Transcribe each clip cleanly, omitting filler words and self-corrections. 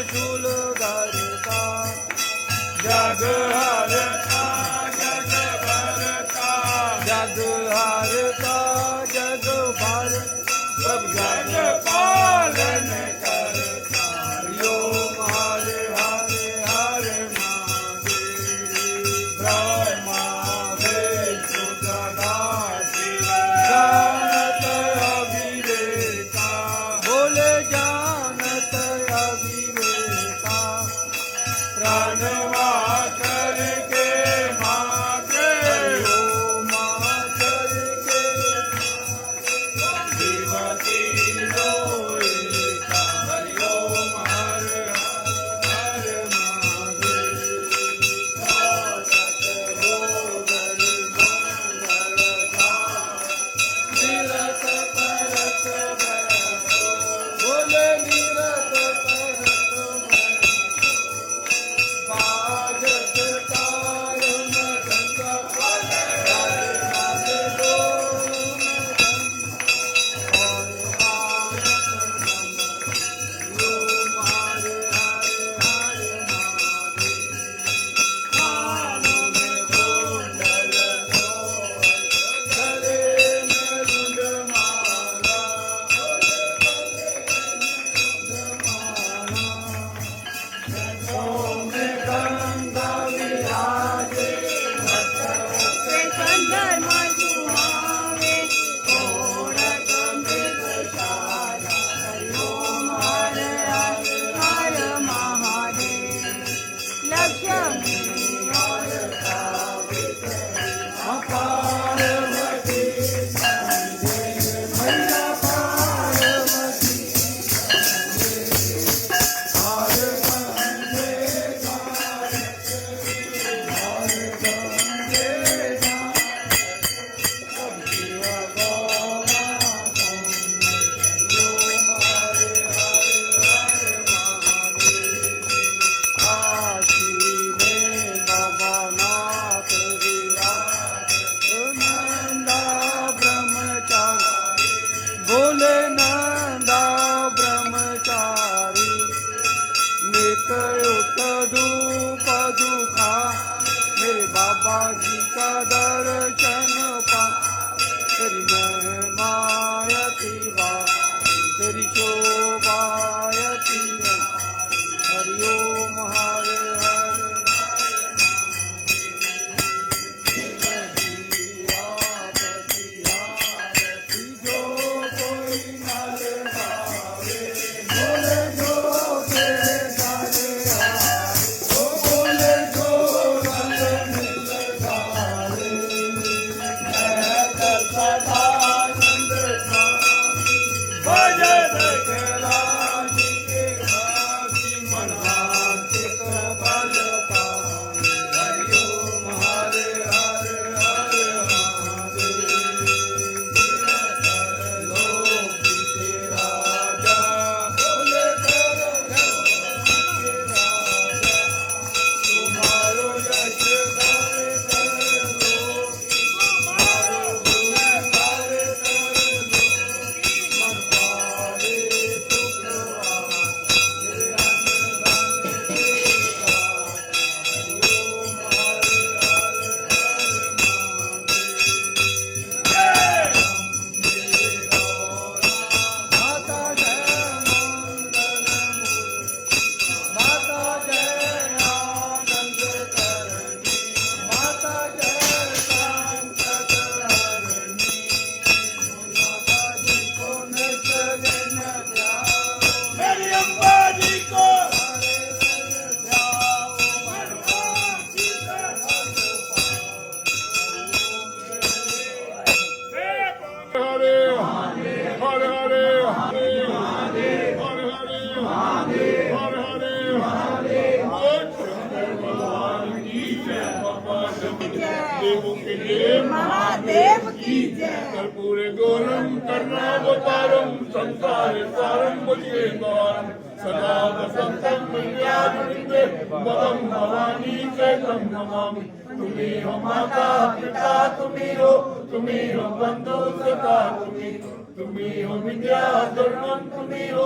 शूल धरता जग हरता जग भरता जग हरता जग भर सब जग पालन करता ओम हरे हरे हरे महादेव ब्रह्मा विष्णु सदा शिव जानत अविवेका बोले जानत अविवेका प्रणवा करके माते ओम करके जीवती लोका हरि ओम हरे हरे महादेव निरत परत बोले निरत परत बाजत तारम गंगा राधे राधे बोल और भारत ओम हरे हरे हरे महादेव कानों में कुंडल गले में रुंडमाला कंठों में गंगा विराजे कंधर मधुआवे ओढ़त मृगशाला हरि ओम हरे हरे हरे महादेव लक्ष्मी और पार्वती मैया पार्वती हर बंदे हर बंदे सब जीव गौरा ओम हरे हरे हरे महादेव काशी में भवनाथ विराज नंदा ब्रह्मचारी बोले नंदा ब्रह्मचारी नित उत धूप दुखा मेरे बाबा जी का दर्शन पा तेरी महिमायती बा तेरी शोभायती हरि ओम हरे हरे जो कोई नर भावे बोले जो तेरे गाने आए ओ बोले जो रंग मिल गाए मैं कर सदानंद स्वामी भजन केला जी के भागी मन वांछित फल पाए हरि ओम हरे हरे हरे महादेव लोक के राजा बोले करो के राजा तुम्हारो यश गाए कर लो तुम्हारो गुण गाए कर लो मन पावे सुख आसा तेरे अन्नदान देता ओम हरे हरे हरे महादेव माता जय मंगल माता जय आनंद करणी माता जय संकट हरणी माता जी को नचले न जाओ मेरी अम्बा जी को हरे हरे जाओ भगवान जी का हर हरे हरे हरे हरे हरे हरे हरे हरे हरे भगवान की जय भगवान देवों के लिए महादेव की जय। कर्पूर गौरम कर्णावतारम संसार सारम बुझे गौरम सदा वसंतम विद्यावृंदे पदम भवानी चैतम नमामि तुम्ही हो माता पिता तुम्ही हो बंधु सदा तुम्ही तुम्ही हो विद्या धर्म तुम्ही हो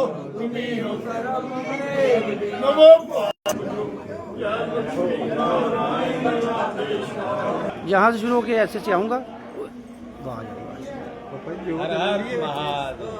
नमो यहाँ से शुरू होके ऐसे से आऊँगा। वाह। हर हर महादेव।